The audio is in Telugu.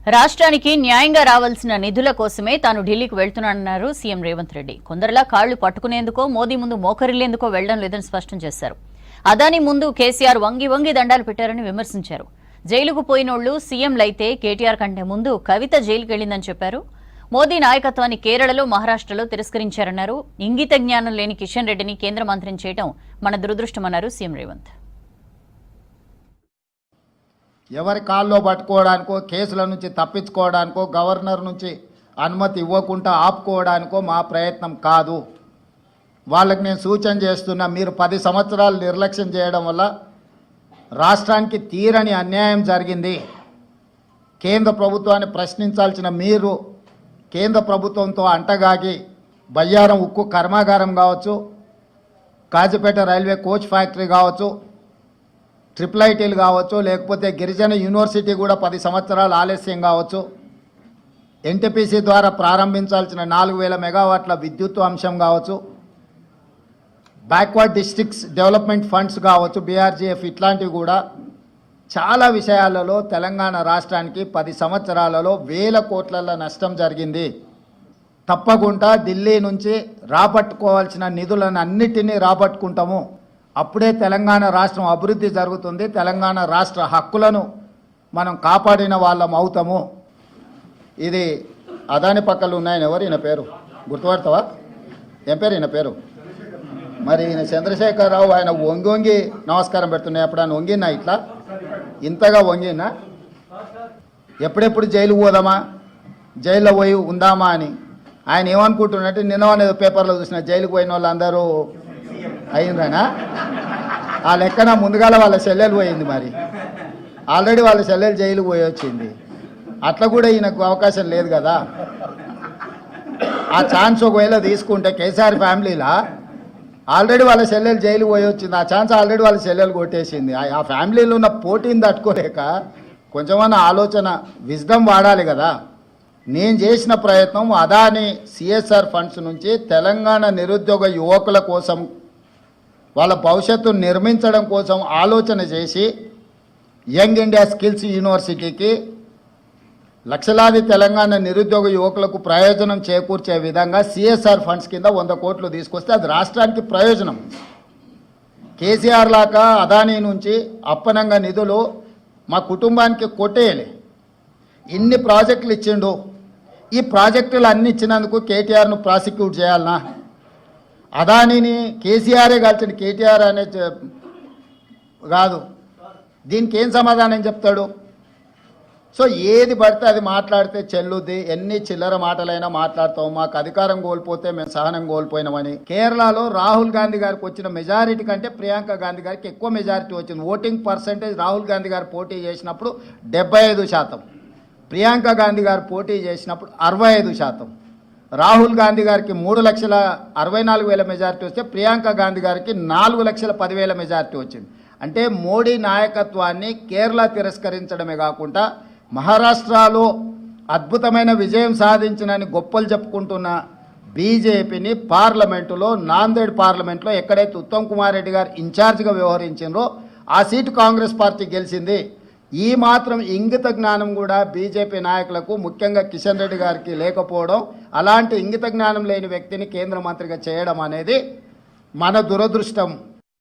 రాష్ట్రానికి న్యాయంగా రావాల్సిన నిధుల కోసమే తాను ఢిల్లీకి వెళ్తున్నానన్నారు సీఎం రేవంత్ రెడ్డి. కొందరిలా కాళ్లు పట్టుకునేందుకో మోదీ ముందు మోకరిల్లేందుకో వెళ్లడం లేదని స్పష్టం చేశారు. అదానీ ముందు కేసీఆర్ వంగి వంగి దండాలు పెట్టారని విమర్శించారు. జైలుకు పోయినోళ్లు సీఎంలైతే కేటీఆర్ కంటే ముందు కవిత జైలుకు వెళ్లిందని చెప్పారు. మోదీ నాయకత్వాన్ని కేరళలో, మహారాష్ట్రలో తిరస్కరించారన్నారు. ఇంగిత జ్ఞానం లేని కిషన్ రెడ్డిని కేంద్ర మంత్రిని చేయడం మన దురదృష్టమన్నారు సీఎం రేవంత్. ఎవరి కాల్లో పట్టుకోవడానికో, కేసుల నుంచి తప్పించుకోవడానికో, గవర్నర్ నుంచి అనుమతి ఇవ్వకుండా ఆపుకోవడానికో మా ప్రయత్నం కాదు. వాళ్ళకి నేను సూచన చేస్తున్నా, మీరు 10 సంవత్సరాలు నిర్లక్ష్యం చేయడం వల్ల రాష్ట్రానికి తీరని అన్యాయం జరిగింది. కేంద్ర ప్రభుత్వాన్ని ప్రశ్నించాల్సిన మీరు కేంద్ర ప్రభుత్వంతో అంటగాగి బయ్యారం ఉక్కు కర్మాగారం కావచ్చు, కాజీపేట రైల్వే కోచ్ ఫ్యాక్టరీ కావచ్చు, IIITలు కావచ్చు, లేకపోతే గిరిజన యూనివర్సిటీ కూడా 10 సంవత్సరాలు ఆలస్యం కావచ్చు, ఎన్టీపీసీ ద్వారా ప్రారంభించాల్సిన 4000 మెగావాట్ల విద్యుత్ అంశం కావచ్చు, బ్యాక్వర్డ్ డిస్ట్రిక్ట్స్ డెవలప్మెంట్ ఫండ్స్ కావచ్చు, BRGF, ఇట్లాంటివి కూడా చాలా విషయాలలో తెలంగాణ రాష్ట్రానికి 10 సంవత్సరాలలో వేల కోట్ల నష్టం జరిగింది. తప్పకుండా ఢిల్లీ నుంచి రాబట్టుకోవాల్సిన నిధులను అన్నిటినీ రాబట్టుకుంటాము. అప్పుడే తెలంగాణ రాష్ట్రం అభివృద్ధి జరుగుతుంది. తెలంగాణ రాష్ట్ర హక్కులను మనం కాపాడిన వాళ్ళం అవుతాము. ఇది అదాని పక్కలు ఉన్నాయని ఎవరు ఈయన పేరు గుర్తుపడతావా? ఏం పేరు ఈయన పేరు? మరి ఈయన చంద్రశేఖరరావు. ఆయన వంగి వంగి నమస్కారం పెడుతున్నాయి. ఎప్పుడు ఆయన వంగినా ఇట్లా ఇంతగా వంగినా? ఎప్పుడెప్పుడు జైలు పోదామా, జైల్లో పోయి ఉందామా అని ఆయన ఏమనుకుంటున్నట్టు నిన్న అనేది పేపర్లో చూసిన జైలుకు పోయిన వాళ్ళందరూ అయిందనా? ఆ లెక్కన ముందుగాల వాళ్ళ చెల్లెలు పోయింది. మరి ఆల్రెడీ వాళ్ళ చెల్లెలు జైలుకు పోయి వచ్చింది. అట్లా కూడా ఈయనకు అవకాశం లేదు కదా. ఆ ఛాన్స్ ఒకవేళ తీసుకుంటే కేసీఆర్ ఫ్యామిలీలా ఆల్రెడీ వాళ్ళ చెల్లెలు జైలు పోయి వచ్చింది. ఆ ఛాన్స్ ఆల్రెడీ వాళ్ళ చెల్లెలు కొట్టేసింది. ఆ ఫ్యామిలీలో ఉన్న పోటీని తట్టుకోలేక కొంచెమన్నా ఆలోచన, విజ్డమ్ వాడాలి కదా. నేను చేసిన ప్రయత్నం అదాని CSR ఫండ్స్ నుంచి తెలంగాణ నిరుద్యోగ యువకుల కోసం, వాళ్ళ భవిష్యత్తు నిర్మించడం కోసం ఆలోచన చేసి యంగ్ ఇండియా స్కిల్స్ యూనివర్సిటీకి లక్షలాది తెలంగాణ నిరుద్యోగ యువకులకు ప్రయోజనం చేకూర్చే విధంగా CSR ఫండ్స్ కింద 100 కోట్లు తీసుకొస్తే అది రాష్ట్రానికి ప్రయోజనం. కేసీఆర్ లాగా అదానీ నుంచి అప్పనంగా నిధులు మా కుటుంబానికి కొట్టేయలే. ఇన్ని ప్రాజెక్టులు ఇచ్చిండు. ఈ ప్రాజెక్టులు అన్ని ఇచ్చినందుకు కేటీఆర్ను ప్రాసిక్యూట్ చేయాలనా? అదానీని కేసీఆరే కలిసిన కేటీఆర్ అనే కాదు. దీనికి ఏం సమాధానం చెప్తాడు? సో ఏది పడితే అది మాట్లాడితే చెల్లుద్ది. ఎన్ని చిల్లర మాటలైనా మాట్లాడతాం. మాకు అధికారం కోల్పోతే మేము సహనం కోల్పోయినామని. కేరళలో రాహుల్ గాంధీ గారికి వచ్చిన మెజారిటీ కంటే ప్రియాంక గాంధీ గారికి ఎక్కువ మెజారిటీ వచ్చింది. ఓటింగ్ పర్సంటేజ్ రాహుల్ గాంధీ గారు పోటీ చేసినప్పుడు 75%, ప్రియాంక గాంధీ గారు పోటీ చేసినప్పుడు 65%. రాహుల్ గాంధీ గారికి 3,64,000 మెజారిటీ వస్తే ప్రియాంక గాంధీ గారికి 4,10,000 మెజారిటీ వచ్చింది. అంటే మోడీ నాయకత్వాన్ని కేరళ తిరస్కరించడమే కాకుండా మహారాష్ట్రలో అద్భుతమైన విజయం సాధించినని గొప్పలు చెప్పుకుంటున్న బీజేపీని పార్లమెంటులో, నాందేడ్ పార్లమెంట్లో ఎక్కడైతే ఉత్తమ్ కుమార్ రెడ్డి గారు ఇన్ఛార్జిగా వ్యవహరించారో ఆ సీటు కాంగ్రెస్ పార్టీ గెలిచింది. ఈ మాత్రం ఇంగిత జ్ఞానం కూడా బీజేపీ నాయకులకు, ముఖ్యంగా కిషన్ రెడ్డి గారికి లేకపోవడం, అలాంటి ఇంగిత జ్ఞానం లేని వ్యక్తిని కేంద్ర మంత్రిగా చేయడం అనేది మన దురదృష్టం.